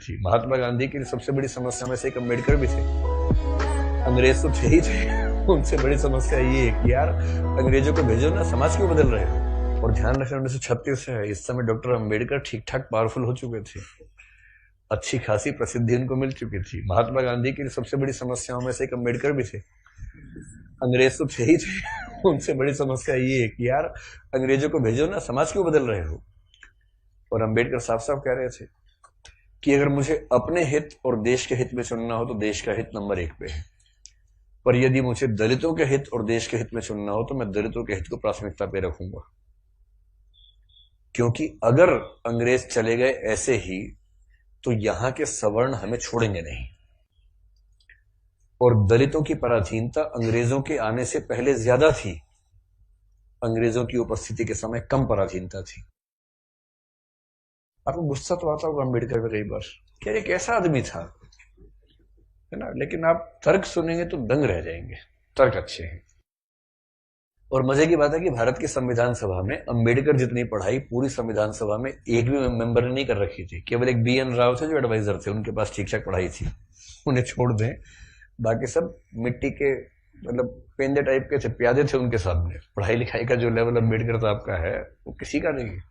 थी। महात्मा गांधी की सबसे बड़ी समस्या में से एक अम्बेडकर भी थे। अंग्रेज तो थे ही थे, उनसे बड़ी समस्या ये है कि यार अंग्रेजों को भेजो ना, समाज क्यों बदल रहे हो। और ध्यान रखना 1936 है, इस समय डॉक्टर अम्बेडकर ठीक ठाक पावरफुल हो चुके थे, अच्छी खासी प्रसिद्धि उनको मिल चुकी थी। महात्मा गांधी की सबसे बड़ी समस्याओं में से एक अम्बेडकर भी थे। अंग्रेज तो थे ही थे, उनसे बड़ी समस्या ये है कि यार अंग्रेजों को भेजो ना, समाज क्यों बदल रहे हो। और अम्बेडकर साफ साफ कह रहे थे कि अगर मुझे अपने हित और देश के हित में चुनना हो तो देश का हित नंबर 1 पे है, पर यदि मुझे दलितों के हित और देश के हित में चुनना हो तो मैं दलितों के हित को प्राथमिकता पे रखूंगा। क्योंकि अगर अंग्रेज चले गए ऐसे ही तो यहां के सवर्ण हमें छोड़ेंगे नहीं, और दलितों की पराधीनता अंग्रेजों के आने से पहले ज्यादा थी, अंग्रेजों की उपस्थिति के समय कम पराधीनता थी। आपको गुस्सा तो आता होगा अम्बेडकर पे कई बार, क्या ये कैसा आदमी था, है ना, लेकिन आप तर्क सुनेंगे तो दंग रह जाएंगे, तर्क अच्छे हैं। और मजे की बात है कि भारत की संविधान सभा में अम्बेडकर जितनी पढ़ाई पूरी संविधान सभा में एक भी मेंबर ने नहीं कर रखी थी। केवल एक BN राव थे जो एडवाइजर थे, उनके पास ठीक ठाक पढ़ाई थी, उन्हें छोड़ दें, बाकी सब मिट्टी के मतलब पेंदे टाइप के थे, प्यादे थे उनके सामने। पढ़ाई लिखाई का जो लेवल अम्बेडकर साहब का है वो किसी का नहीं है।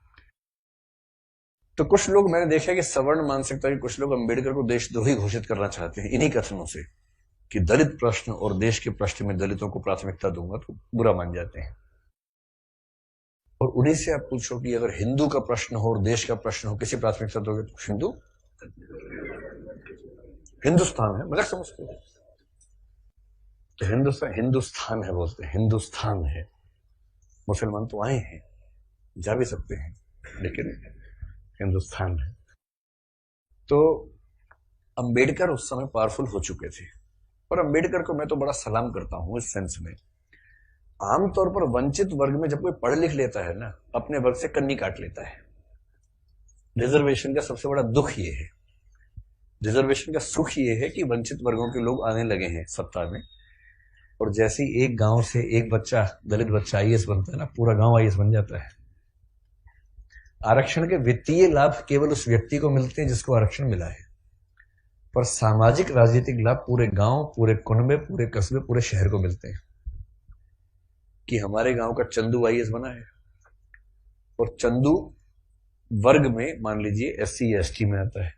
तो कुछ लोग मैंने देखा कि सवर्ण मानसिकता के कुछ लोग अम्बेडकर को देशद्रोही घोषित करना चाहते हैं इन्हीं कथनों से कि दलित प्रश्न और देश के प्रश्न में दलितों को प्राथमिकता दूंगा तो बुरा मान जाते हैं। और उन्हीं से आप पूछो कि अगर हिंदू का प्रश्न हो और देश का प्रश्न हो, किसी प्राथमिकता दोगे तो हिंदू, हिंदुस्तान है, मजाक समझते हो तो हिंदुस्तान है बोलते हैं, हिंदुस्तान है। मुसलमान तो आए हैं, जा भी सकते हैं, लेकिन हिंदुस्तान है। तो अंबेडकर उस समय पावरफुल हो चुके थे, और अंबेडकर को मैं तो बड़ा सलाम करता हूं इस सेंस में। आमतौर पर वंचित वर्ग में जब कोई पढ़ लिख लेता है ना, अपने वर्ग से कन्नी काट लेता है। रिजर्वेशन का सबसे बड़ा दुख ये है, रिजर्वेशन का सुख ये है कि वंचित वर्गों के लोग आने लगे हैं सत्ता में, और जैसे ही एक गांव से एक बच्चा, दलित बच्चा IAS बनता है ना, पूरा गांव IAS बन जाता है। आरक्षण के वित्तीय लाभ केवल उस व्यक्ति को मिलते हैं जिसको आरक्षण मिला है, पर सामाजिक राजनीतिक लाभ पूरे गांव, पूरे कुनबे, पूरे कस्बे, पूरे शहर को मिलते हैं। कि हमारे गांव का चंदू IAS बना है, और चंदू वर्ग में मान लीजिए SC ST में आता है,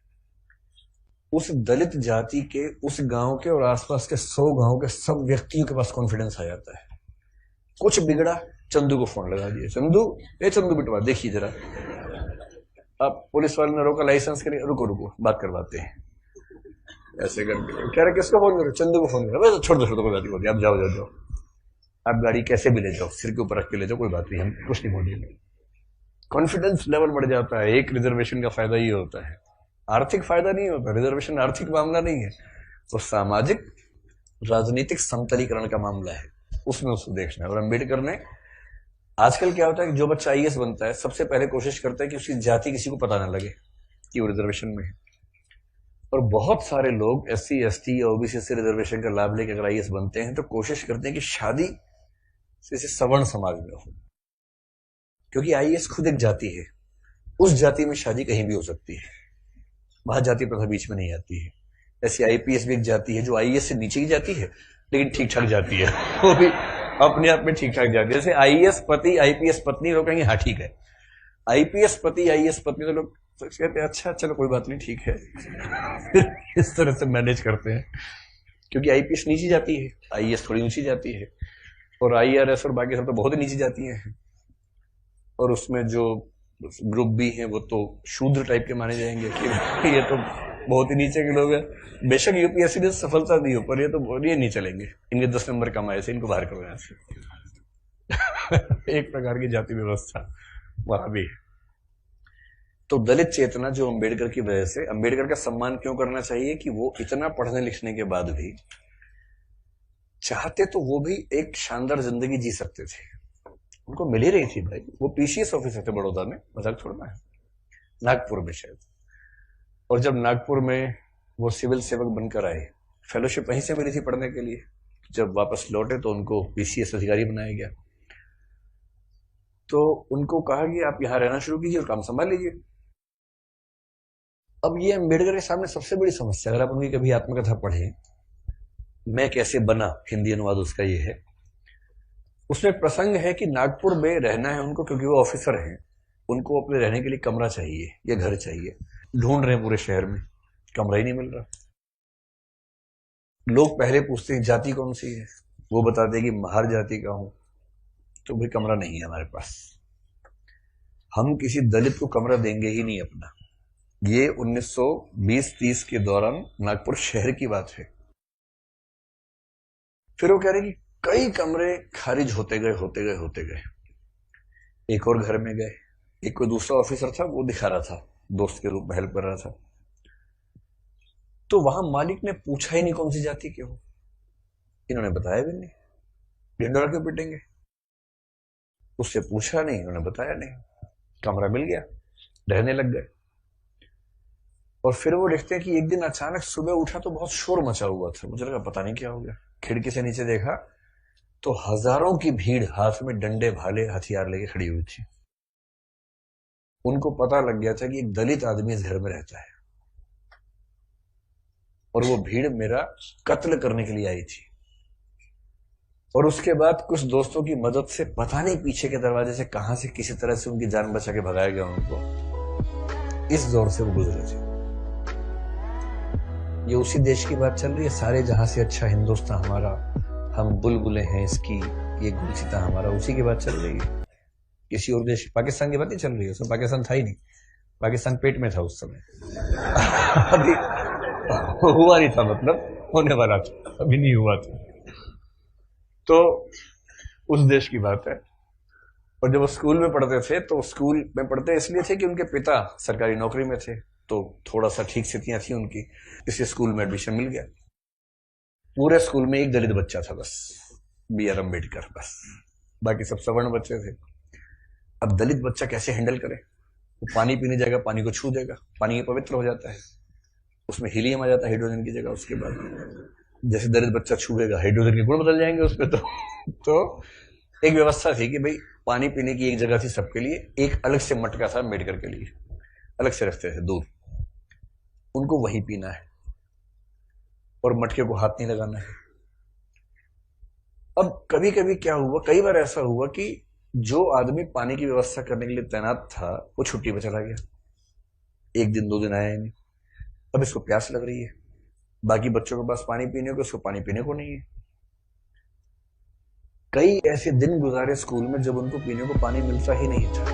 उस दलित जाति के, उस गांव के और आसपास के 100 गांव के सब व्यक्तियों के पास कॉन्फिडेंस आ जाता है। कुछ बिगड़ा, चंदू को फोन लगा दिया, चंदू बिटवा देखिए जरा। अब पुलिस वाले ने रोका, लाइसेंस के लिए, रुको बात करवाते हैं, ऐसे करके कह रहे किसको फोन करो, चंदू को फोन करो, छोड़ दो कोई बात नहीं, आप जाओ, आप गाड़ी कैसे भी ले जाओ, सिर के ऊपर रख के ले जाओ, कोई बात नहीं, हम कुछ नहीं बोलेंगे। कॉन्फिडेंस लेवल बढ़ जाता है। एक रिजर्वेशन का फायदा ये होता है, आर्थिक फायदा नहीं होता, रिजर्वेशन आर्थिक मामला नहीं है, तो सामाजिक राजनीतिक समतलीकरण का मामला है, उसमें उसको देखना है। और अम्बेडकर ने, आजकल क्या होता है कि जो बच्चा IAS बनता है सबसे पहले कोशिश करता है कि उसकी जाति किसी को पता ना लगे कि वो रिजर्वेशन में है। और बहुत सारे लोग SC ST या OBC से रिजर्वेशन का लाभ लेकर अगर IAS बनते हैं तो कोशिश करते हैं कि शादी से सवर्ण समाज में हो, क्योंकि IAS खुद एक जाति है, उस जाति में शादी कहीं भी हो सकती है, वहां जाति प्रथा बीच में नहीं आती है। ऐसी IPS भी एक जाति है जो IAS से नीचे की जाती है, लेकिन ठीक ठाक जाती है, वो भी अपने आप में ठीक ठाक जाती है। जैसे IAS पति IPS पत्नी, लोग कहेंगे हाँ ठीक है, IPS पति IAS पत्नी, तो लोग कहते हैं अच्छा चलो कोई बात नहीं ठीक है इस तरह से मैनेज करते हैं, क्योंकि IPS नीची जाती है, IAS थोड़ी ऊंची जाती है, और IRS और बाकी सब तो बहुत ही नीची जाती हैं, और उसमें जो ग्रुप भी हैं वो तो शूद्र टाइप के माने जाएंगे कि ये तो बहुत ही नीचे के लोग हैं। बेशक UPSC ने सफलता दी हो, पर ये नहीं चलेंगे, इनके 10 नंबर कम आए से इनको बाहर करो यहाँ से एक प्रकार की जाति व्यवस्था वहां भी है। तो दलित चेतना जो अम्बेडकर की वजह से, अम्बेडकर का सम्मान क्यों करना चाहिए कि वो इतना पढ़ने लिखने के बाद भी चाहते तो वो भी एक शानदार जिंदगी जी सकते थे, उनको मिल ही रही थी भाई। वो PCS ऑफिसर थे बड़ौदा में, मजाक छोड़ना है, नागपुर में शायद, और जब नागपुर में वो सिविल सेवक बनकर आए, फेलोशिप वहीं से मिली थी पढ़ने के लिए, जब वापस लौटे तो उनको PCS अधिकारी बनाया गया। तो उनको कहा कि आप यहां रहना शुरू कीजिए और काम संभाल लीजिए। अब ये अम्बेडकर के सामने सबसे बड़ी समस्या, अगर आप उनकी कभी आत्मकथा पढ़े, मैं कैसे बना, हिंदी अनुवाद उसका ये है, उसमें प्रसंग है कि नागपुर में रहना है उनको क्योंकि वो ऑफिसर हैं, उनको अपने रहने के लिए कमरा चाहिए या घर चाहिए, ढूंढ रहे हैं पूरे शहर में, कमरा ही नहीं मिल रहा। लोग पहले पूछते हैं जाति कौन सी है, वो बताते हैं कि महार जाति का हूं, तो भाई कमरा नहीं है हमारे पास, हम किसी दलित को कमरा देंगे ही नहीं अपना। ये 1920-30 के दौरान नागपुर शहर की बात है। फिर वो कह रहे कि कई कमरे खारिज होते गए। एक और घर में गए, एक कोई दूसरा ऑफिसर था, वो दिखा रहा था, दोस्त के रूप में हेल्प कर रहा था, तो वहां मालिक ने पूछा ही नहीं कौन सी जाति के हो, इन्होंने बताया भी नहीं, ढिंडोरा क्यों पिटेंगे, उससे पूछा नहीं, उन्होंने बताया नहीं, कमरा मिल गया, रहने लग गए। और फिर वो देखते हैं कि एक दिन अचानक सुबह उठा तो बहुत शोर मचा हुआ था, मुझे लगा पता नहीं क्या हो गया, खिड़की से नीचे देखा तो हजारों की भीड़ हाथ में डंडे भाले हथियार लेके खड़ी हुई थी। उनको पता लग गया था कि एक दलित आदमी इस घर में रहता है और वो भीड़ मेरा कत्ल करने के लिए आई थी। और उसके बाद कुछ दोस्तों की मदद से पता नहीं पीछे के दरवाजे से कहां से किसी तरह से उनकी जान बचा के भगाया गया उनको। इस दौर से वो गुजरे थे। ये उसी देश की बात चल रही है, सारे जहां से अच्छा हिंदुस्तान हमारा, हम बुलबुलें हैं इसकी, ये गुलसिता हमारा, उसी की बात चल रही है। किसी और देश, पाकिस्तान की बात नहीं चल रही है, उसमें पाकिस्तान था ही नहीं, पाकिस्तान पेट में था उस समय अभी हुआ नहीं था, मतलब होने वाला था, अभी नहीं हुआ था, तो उस देश की बात है। और जब वो स्कूल में पढ़ते थे तो स्कूल में पढ़ते इसलिए थे कि उनके पिता सरकारी नौकरी में थे, तो थोड़ा सा ठीक स्थितियां थी उनकी, इसलिए स्कूल में एडमिशन मिल गया। पूरे स्कूल में एक दलित बच्चा था बस, B.R. अम्बेडकर, बस, बाकी सब सवर्ण बच्चे थे। अब दलित बच्चा कैसे हैंडल करे, वो पानी पीने जाएगा, पानी को छू देगा, पानी पवित्र हो जाता है, उसमें हीलियम आ जाता है हाइड्रोजन की जगह, उसके बाद जैसे दलित बच्चा छुएगा हाइड्रोजन के गुण बदल जाएंगे उसमें। तो एक व्यवस्था थी कि भाई पानी पीने की एक जगह थी सबके लिए, एक अलग से मटका था अम्बेडकर के लिए, अलग से रखते थे दूर, उनको वही पीना है और मटके को हाथ नहीं लगाना है। अब कभी कभी क्या हुआ, कई बार ऐसा हुआ कि जो आदमी पानी की व्यवस्था करने के लिए तैनात था वो छुट्टी पर चला गया, एक दिन 2 दिन आया ही नहीं। अब इसको प्यास लग रही है, बाकी बच्चों के पास पानी पीने को, इसको पानी पीने को नहीं है। कई ऐसे दिन गुजारे स्कूल में जब उनको पीने को पानी मिलता ही नहीं था।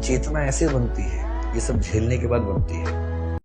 चेतना ऐसे बनती है, ये सब झेलने के बाद बनती है।